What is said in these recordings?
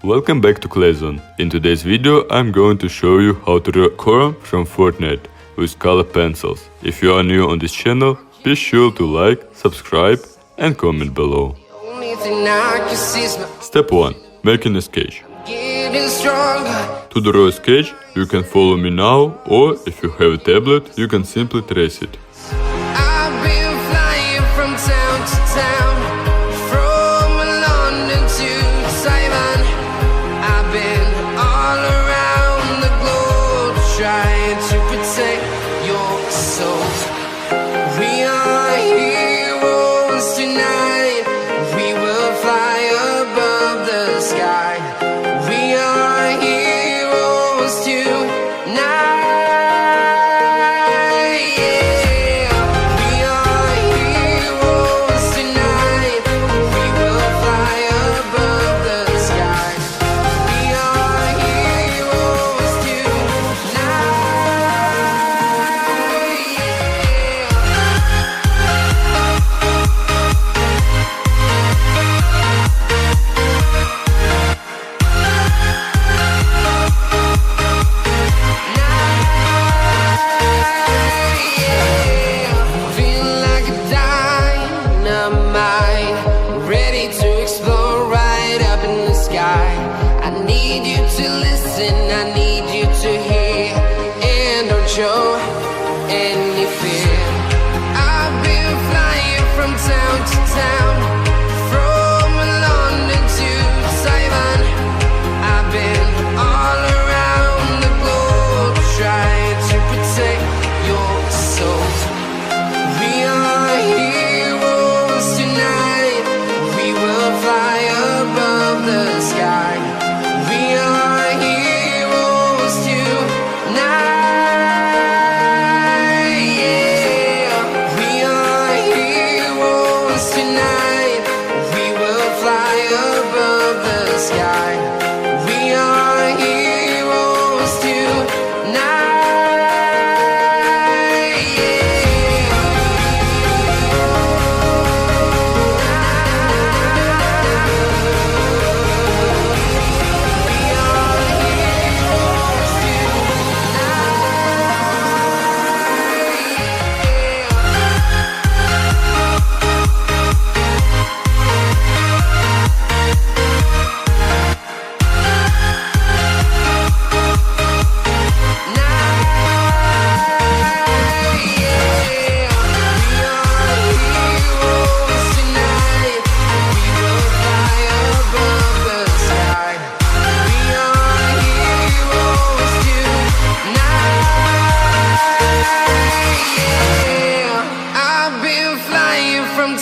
Welcome back to Clayzone. In today's video I'm going to show you how to draw Corum from Fortnite with color pencils. If you are new on this channel, be sure to like, subscribe and comment below. Step 1. Making a sketch. To draw a sketch, you can follow me now, or if you have a tablet, you can simply trace it. I've been flying from town to town, from London to Taiwan. I've been all around the globe trying to protect your soul. We are heroes tonight. We will fly above the sky. We are heroes tonight. I need you to listen, I need you to hear, and don't show any fear. I've been flying from town to town, from London to Taiwan. I've been all around the globe trying to protect your soul. We are heroes tonight. We will fly above the sky. We are heroes tonight. Yeah. We are heroes tonight. We will fly above the sky. We are heroes tonight.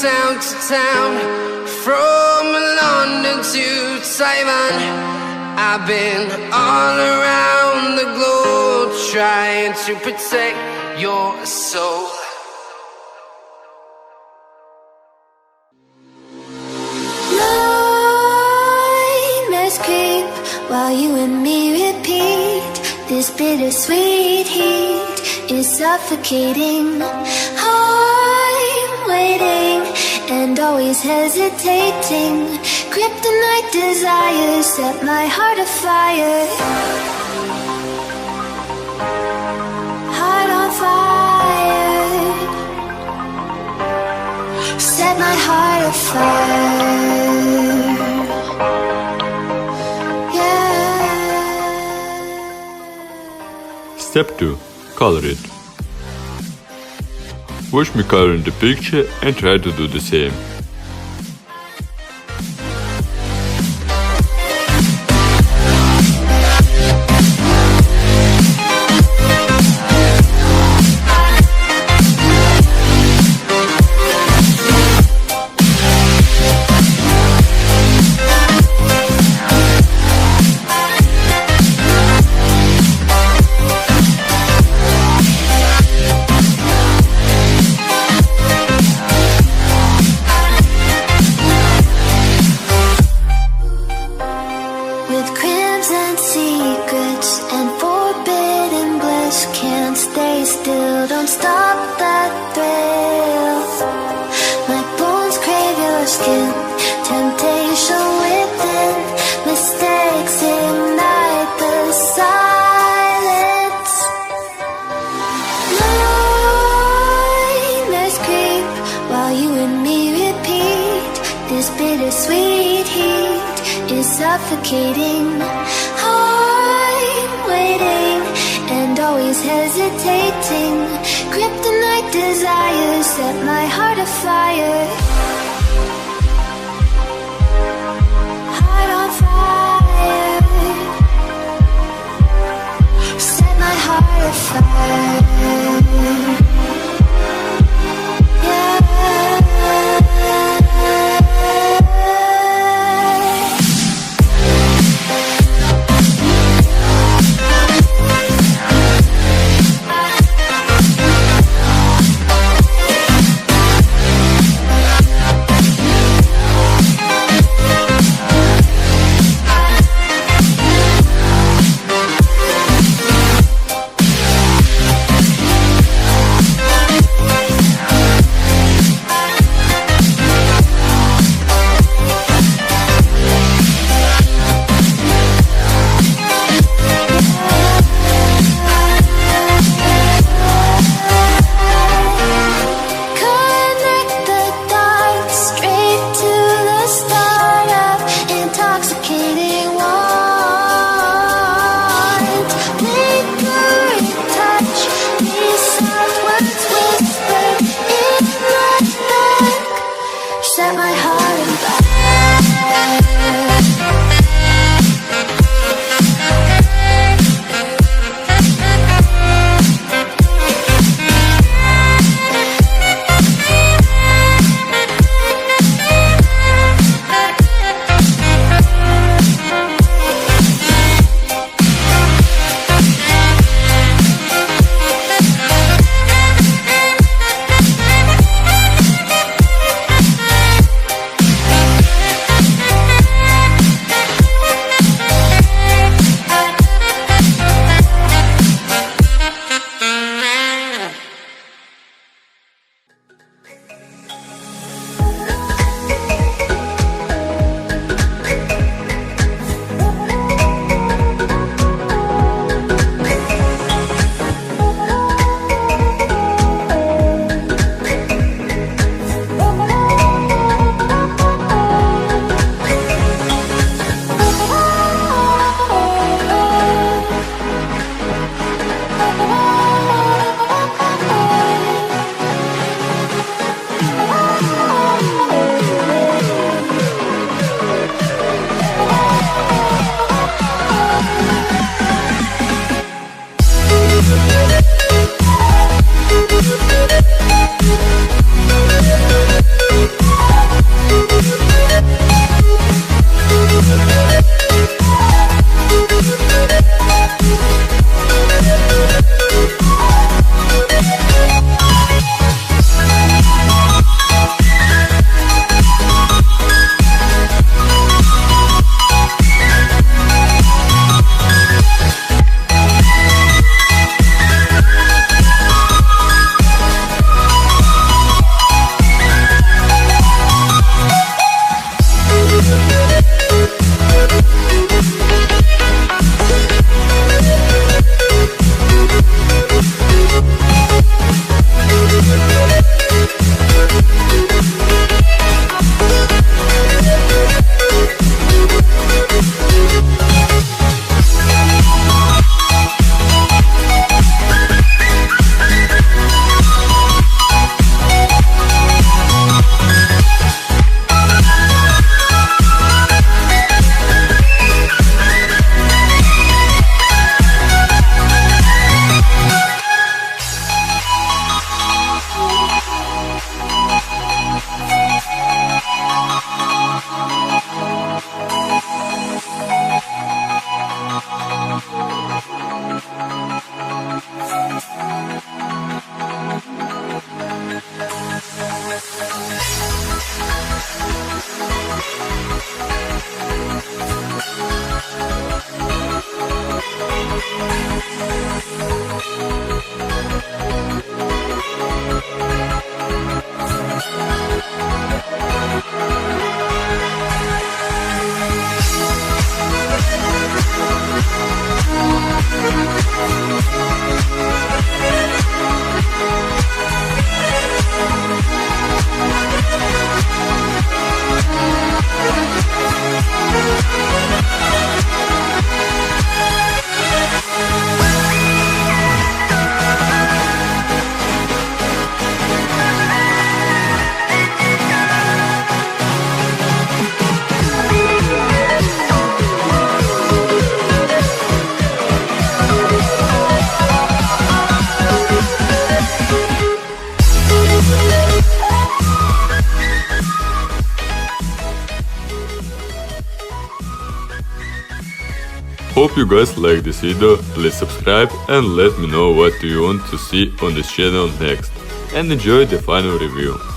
Town to town, from London to Taiwan. I've been all around the globe trying to protect your soul. Nightmares creep while you and me repeat. This bittersweet heat is suffocating. I'm waiting and always hesitating. Kryptonite desires set my heart afire. Heart on fire. Set my heart afire. Yeah. Step 2. Color it. Watch me coloring the picture and try to do the same. skin, temptation within, mistake. is suffocating. I'm waiting and always hesitating. Kryptonite desires set my heart afire. Heart on fire. Set my heart afire. Set my heart on fire. Hope you guys like this video, please subscribe and let me know what do you want to see on this channel next. And enjoy the final review.